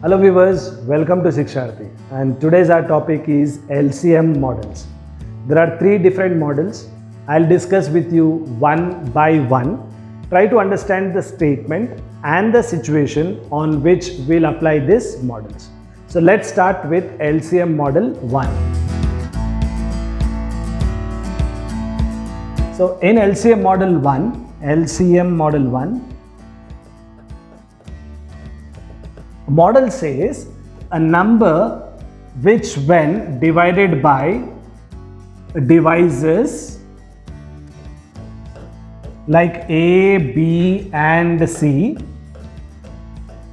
Hello viewers, welcome to Shiksharthi, and today's our topic is LCM models. There are three different models. I'll discuss with you one by one. Try to understand the statement and the situation on which we'll apply these models. So let's start with LCM model 1. So in LCM model 1, model says a number which when divided by divisors like A, B and C,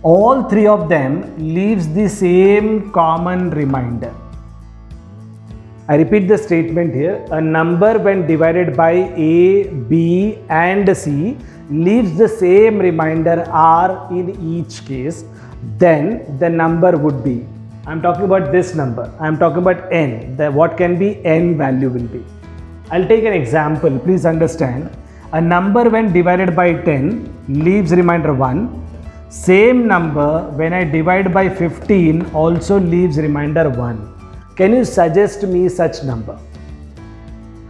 all three of them leaves the same common remainder. I repeat the statement here. A number when divided by A, B and C leaves the same remainder R in each case, then the number would be, I'm talking about this number, I'm talking about n, what can be n value will be. I'll take an example, please understand. A number when divided by 10 leaves remainder 1. Same number when I divide by 15 also leaves remainder 1. Can you suggest me such number?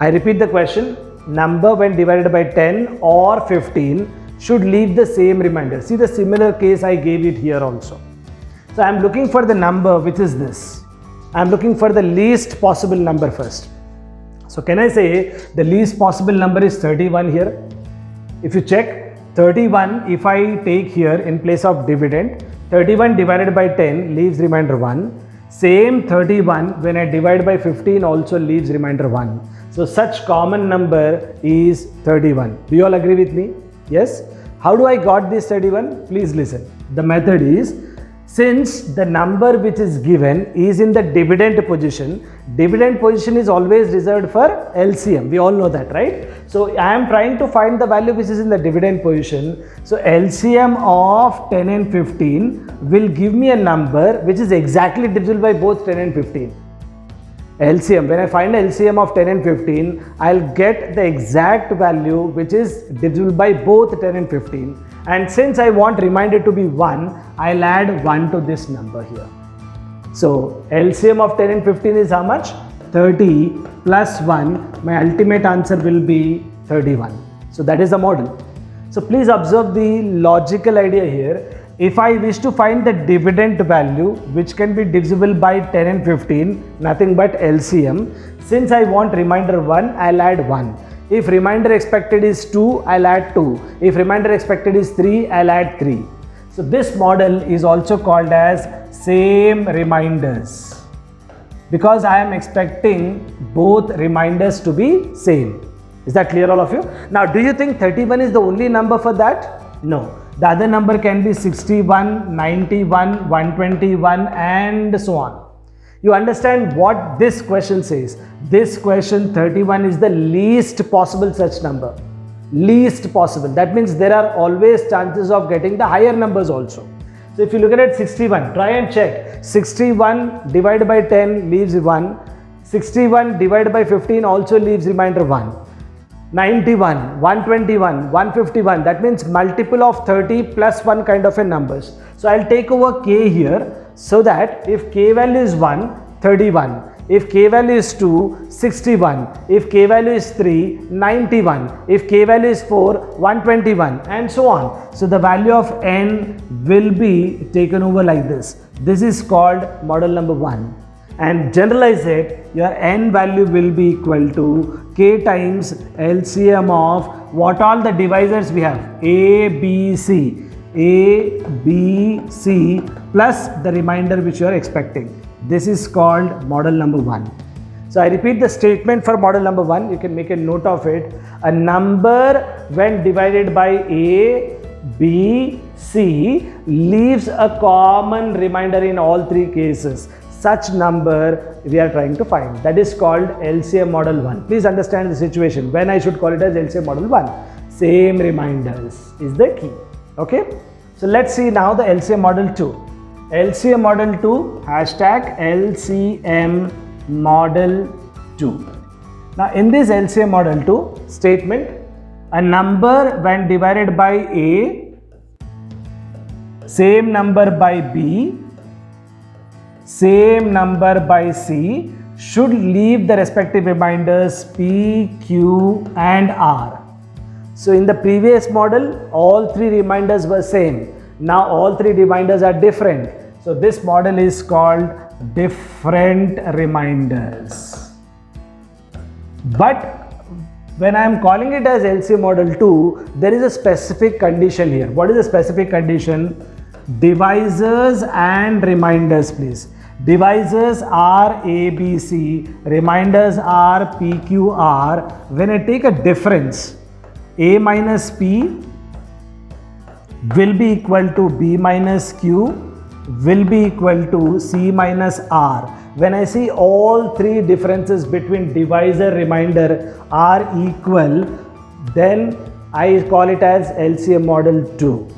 I repeat the question. Number when divided by 10 or 15 should leave the same remainder. See the similar case I gave it here also. So I am looking for the number which is this. I am looking for the least possible number first. So can I say the least possible number is 31 here? If you check 31, if I take here in place of dividend, 31 divided by 10 leaves remainder 1. Same 31 when I divide by 15 also leaves remainder 1. So such common number is 31. Do you all agree with me? Yes? How do I got this 31? Please listen. The method is, since the number which is given is in the dividend position is always reserved for LCM. We all know that, right? So I am trying to find the value which is in the dividend position. So LCM of 10 and 15 will give me a number which is exactly divisible by both 10 and 15. LCM, when I find LCM of 10 and 15, I'll get the exact value which is divisible by both 10 and 15. And since I want remainder to be 1, I'll add 1 to this number here. So LCM of 10 and 15 is how much? 30 plus 1. My ultimate answer will be 31. So that is the model. So please observe the logical idea here. If I wish to find the dividend value which can be divisible by 10 and 15, nothing but LCM. Since I want remainder 1, I'll add 1. If remainder expected is 2, I'll add 2. If remainder expected is 3, I'll add 3. So this model is also called as same remainders, because I am expecting both remainders to be same. Is that clear, all of you? Now, do you think 31 is the only number for that? No. The other number can be 61, 91, 121 and so on. You understand what this question says? This question 31 is the least possible such number. Least possible. That means there are always chances of getting the higher numbers also. So if you look at it 61, try and check. 61 divided by 10 leaves 1. 61 divided by 15 also leaves remainder 1. 91, 121, 151, that means multiple of 30 plus 1 kind of a numbers. So I'll take over k here, so that if k value is 1, 31. If k value is 2, 61. If k value is 3, 91. If k value is 4, 121 and so on. So the value of n will be taken over like this. This is called model number 1. And generalize it, your n value will be equal to k times LCM of what all the divisors we have, A, B, C plus the remainder which you are expecting. This is called model number 1. So I repeat the statement for model number 1, you can make a note of it. A number when divided by A, B, C leaves a common remainder in all three cases. Such number we are trying to find. That is called LCM model 1. Please understand the situation when I should call it as LCM model 1. Same reminders is the key. Okay. So let's see now the LCM model 2. LCM model 2, hashtag LCM model 2. Now in this LCM model 2 statement, a number when divided by A, same number by B same number by C should leave the respective reminders P, Q and R. So in the previous model, all three reminders were same. Now all three reminders are different. So this model is called different reminders. But when I am calling it as LCM model 2, there is a specific condition here. What is the specific condition? Divisors and reminders, please. Divisors are A, B, C. Reminders are P, Q, R. When I take a difference, A minus P will be equal to B minus Q will be equal to C minus R. When I see all three differences between divisor remainder are equal, then I call it as LCM model 2.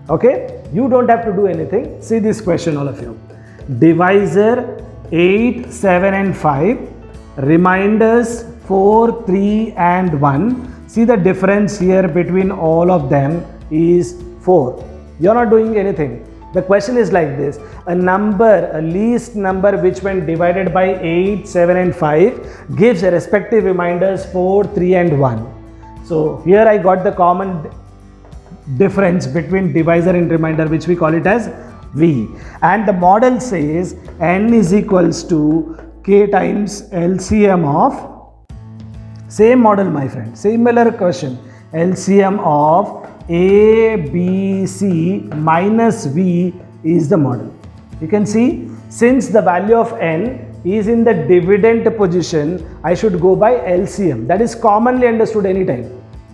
Okay, you don't have to do anything. See this question, all of you. Divisor 8, 7 and 5, reminders 4, 3 and 1. See the difference here between all of them is 4. You're not doing anything. The question is like this: a number, a least number which when divided by 8, 7 and 5 gives a respective reminders 4, 3 and 1. So here I got the common difference between divisor and remainder, which we call it as V. And the model says n is equals to k times LCM of, same model my friend, similar question, LCM of A, B, C minus V is the model. You can see, since the value of n is in the dividend position, I should go by LCM. That is commonly understood anytime.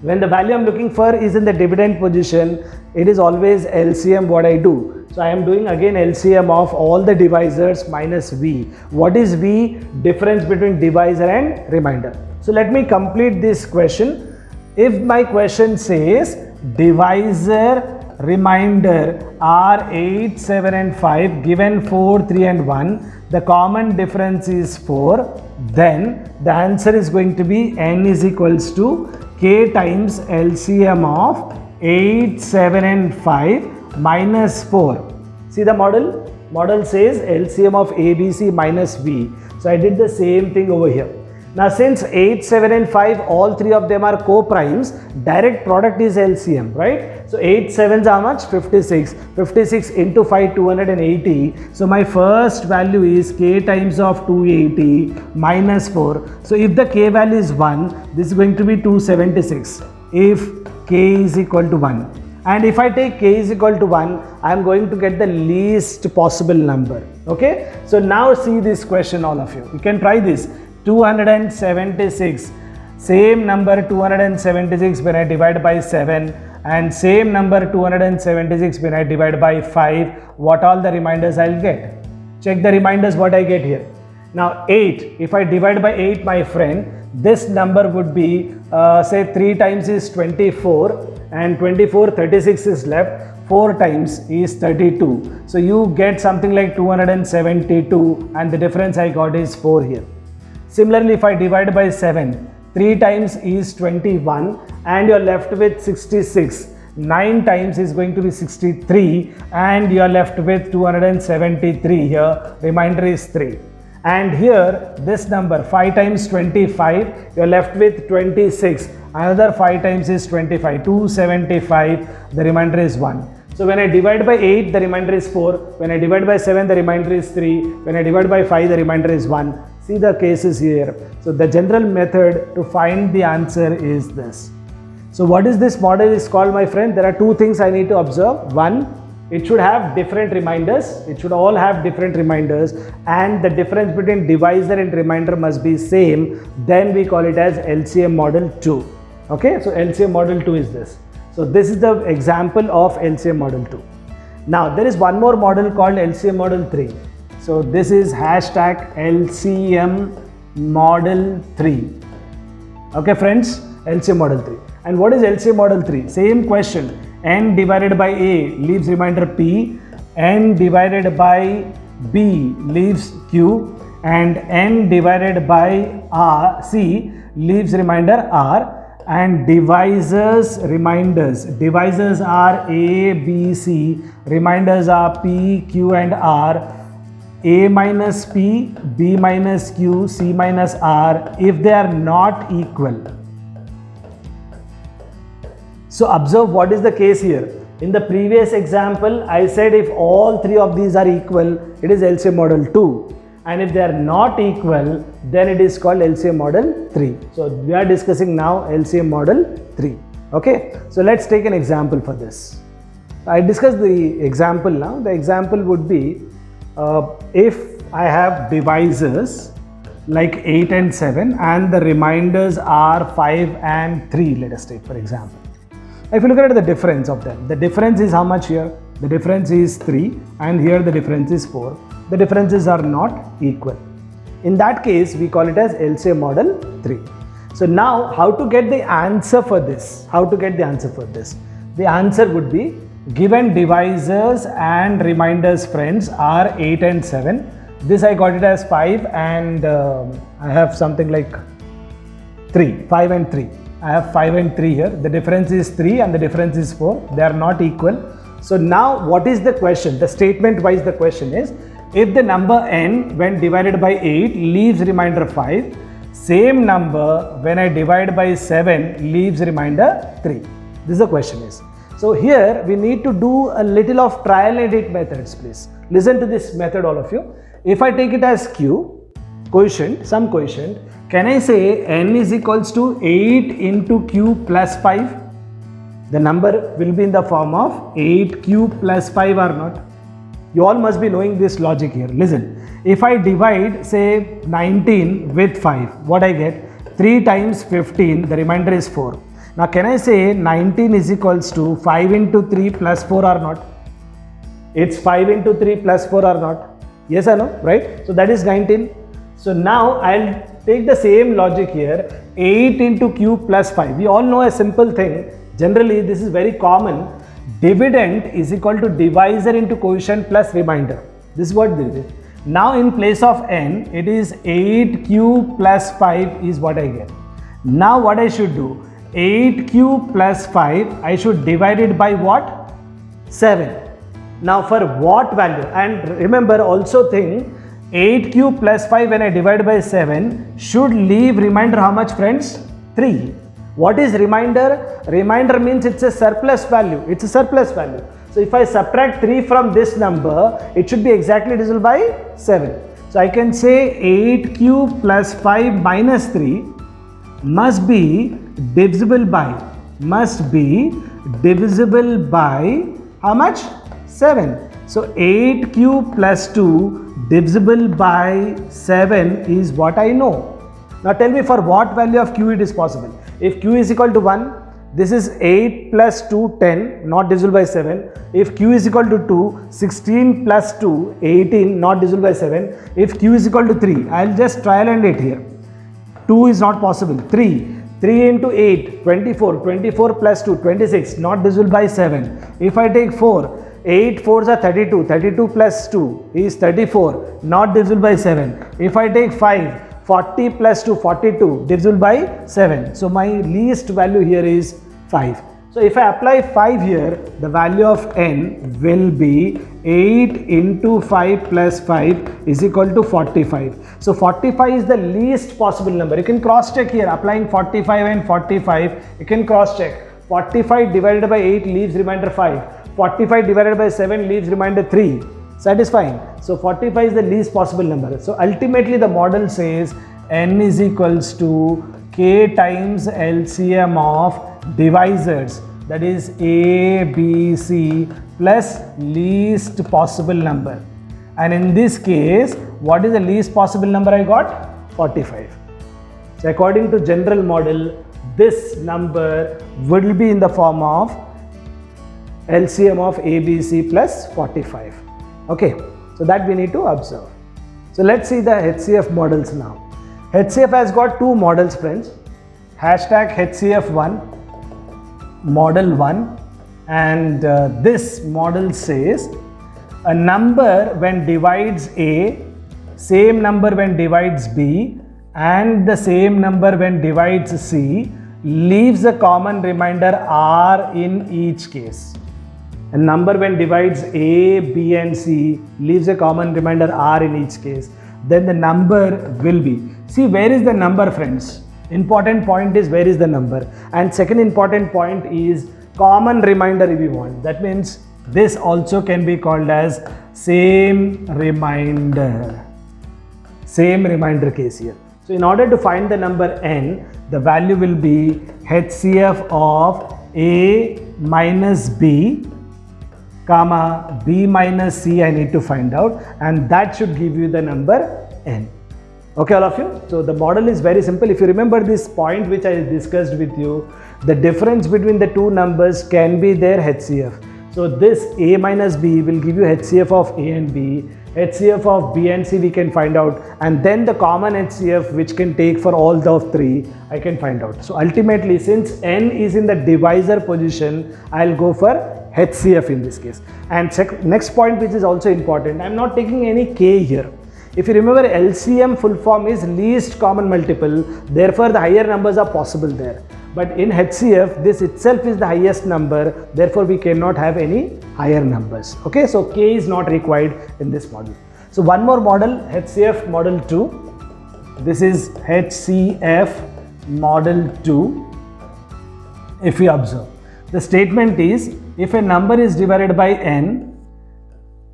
When the value I am looking for is in the dividend position, it is always LCM what I do. So I am doing again LCM of all the divisors minus V. What is V? Difference between divisor and remainder. So let me complete this question. If my question says divisor remainder are 8, 7 and 5 given 4, 3 and 1, the common difference is 4, then the answer is going to be n is equals to k times LCM of 8, 7 and 5 minus 4. See the model? Model says LCM of ABC minus V. So I did the same thing over here. Now since 8, 7 and 5 all three of them are co-primes, direct product is LCM, right? So 8 7s are how much? 56. 56 into 5, 280. So my first value is k times of 280 minus 4. So if the k value is 1, this is going to be 276 if k is equal to 1. And if I take k is equal to 1, I am going to get the least possible number. Okay? So now see this question, all of you. You can try this. 276, same number 276 when I divide by 7 and same number 276 when I divide by 5, what all the reminders I'll get? Check the reminders what I get here. Now 8, if I divide by 8 my friend, this number would be say 3 times is 24 and 24, 36 is left, 4 times is 32. So you get something like 272 and the difference I got is 4 here. Similarly, if I divide by 7, 3 times is 21 and you are left with 66. 9 times is going to be 63 and you are left with 273 here. Remainder is 3. And here this number 5 times 25, you are left with 26. Another 5 times is 25. 275, the remainder is 1. So when I divide by 8, the remainder is 4. When I divide by 7, the remainder is 3. When I divide by 5, the remainder is 1. See the cases here. So the general method to find the answer is this. So what is this model is called, my friend? There are two things I need to observe. One, it should have different reminders. It should all have different reminders, and the difference between divisor and remainder must be same. Then we call it as LCM model 2. Okay, so LCM model 2 is this. So this is the example of LCM model 2. Now there is one more model called LCM model 3. So this is hashtag LCM model 3. Okay friends, LCM model 3. And what is LCM model 3? Same question. N divided by A leaves remainder P, N divided by B leaves Q, and N divided by C leaves remainder R. And divisors are A, B, C, reminders are P, Q and R. A minus P, B minus Q, C minus R if they are not equal. So observe what is the case here. In the previous example, I said if all three of these are equal, it is LCM model 2. And if they are not equal, then it is called LCM model 3. So we are discussing now LCM model 3. Okay. So let's take an example for this. I discussed the example now. The example would be if I have divisors like 8 and 7 and the remainders are 5 and 3, let us take for example. If you look at the difference of them, the difference is how much here? The difference is 3 and here the difference is 4. The differences are not equal. In that case, we call it as LCM model 3. So now how to get the answer for this? How to get the answer for this? The answer would be given divisors and remainders friends are 8 and 7. This I got it as 5 and I have something like 3, 5 and 3. I have 5 and 3 here. The difference is 3 and the difference is 4. They are not equal. So now what is the question? The statement wise the question is, if the number n when divided by 8 leaves remainder 5, same number when I divide by 7 leaves remainder 3. This is the question is. So here we need to do a little of trial and error methods, please. Listen to this method all of you. If I take it as q, quotient, some quotient, can I say n is equals to 8 into q plus 5? The number will be in the form of 8q plus 5 or not? You all must be knowing this logic here. Listen, if I divide say 19 with 5, what I get? 3 times 15, the remainder is 4. Now can I say 19 is equals to 5 into 3 plus 4 or not? It's 5 into 3 plus 4 or not? Yes or no? Right? So that is 19. So now I'll take the same logic here, 8 into q plus 5. We all know a simple thing. Generally, this is very common. Dividend is equal to divisor into quotient plus remainder. This is what this is. Now in place of n, it is 8q plus 5 is what I get. Now what I should do? 8q plus 5, I should divide it by what? 7. Now for what value? And remember also think 8q plus 5 when I divide by 7 should leave remainder how much friends? 3. What is remainder? Remainder means it's a surplus value. It's a surplus value. So if I subtract 3 from this number, it should be exactly divisible by 7. So I can say 8q plus 5 minus 3 must be divisible by how much? 7. So 8q plus 2 divisible by 7 is what I know. Now tell me for what value of q it is possible. If q is equal to 1, this is 8 plus 2, 10, not divisible by 7. If q is equal to 2, 16 plus 2, 18, not divisible by 7. If q is equal to 3, I will just trial and error here. 2 is not possible. 3 into 8, 24, 24 plus 2, 26, not divisible by 7. If I take 4, 8 4s are 32, 32 plus 2 is 34, not divisible by 7. If I take 5, 40 plus 2, 42, divisible by 7. So my least value here is 5. So if I apply 5 here, the value of n will be 8 into 5 plus 5 is equal to 45. So 45 is the least possible number. You can cross check here, applying 45 and 45, you can cross check. 45 divided by 8 leaves remainder 5. 45 divided by 7 leaves remainder 3. Satisfying. So 45 is the least possible number. So ultimately the model says n is equals to k times LCM of divisors, that is A, B, C plus least possible number. And in this case, what is the least possible number I got? 45. So according to general model, this number will be in the form of LCM of A, B, C plus 45. Okay, so that we need to observe. So let's see the HCF models now. HCF has got two models, friends. Hashtag HCF1, model 1, and this model says a number when divides A, same number when divides B, and the same number when divides C leaves a common remainder R in each case. A number when divides A, B and C leaves a common remainder R in each case, then the number will be. See, where is the number, friends? Important point is where is the number, and second important point is common remainder if you want. That means this also can be called as same remainder. Same remainder case here. So in order to find the number n, the value will be HCF of A minus B, comma B minus C I need to find out, and that should give you the number n. Okay, all of you? So the model is very simple. If you remember this point which I discussed with you, the difference between the two numbers can be their HCF. So this A minus B will give you HCF of A and B, HCF of B and C we can find out, and then the common HCF which can take for all the three I can find out. So ultimately, since n is in the divisor position, I'll go for HCF in this case. And next point which is also important, I'm not taking any K here. If you remember, LCM full form is least common multiple, therefore the higher numbers are possible there. But in HCF, this itself is the highest number, therefore we cannot have any higher numbers. Okay, so K is not required in this model. So one more model, HCF model 2. This is HCF model 2. If you observe, the statement is, if a number is divided by n,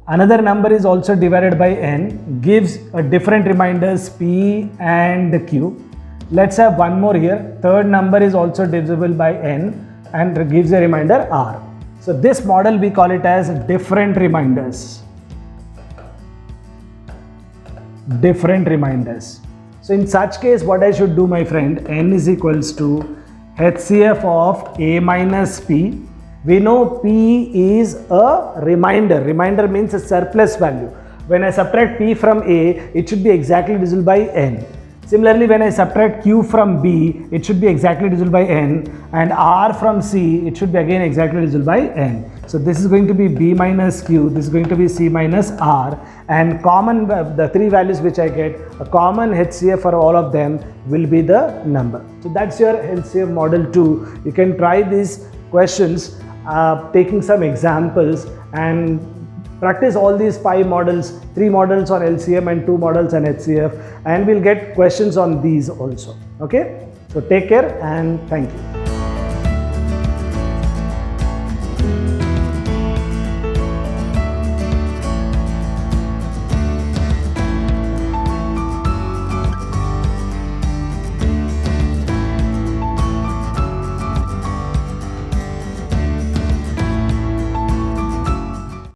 another number is also divided by n, gives a different reminders P and Q. Let's have one more here. Third number is also divisible by n and gives a remainder R. So this model we call it as different reminders. Different reminders. So in such case, what I should do, my friend, n is equals to HCF of A minus P. We know P is a remainder. Remainder means a surplus value. When I subtract P from A, it should be exactly divisible by n. Similarly, when I subtract Q from B, it should be exactly divisible by n, and R from C, it should be again exactly divisible by n. So this is going to be B minus Q, this is going to be C minus R, and common, the three values which I get, a common HCF for all of them will be the number. So that's your HCF model 2. You can try these questions taking some examples and practice all these 5 models, 3 models on LCM and 2 models on HCF, and we'll get questions on these also. Okay, so take care and thank you.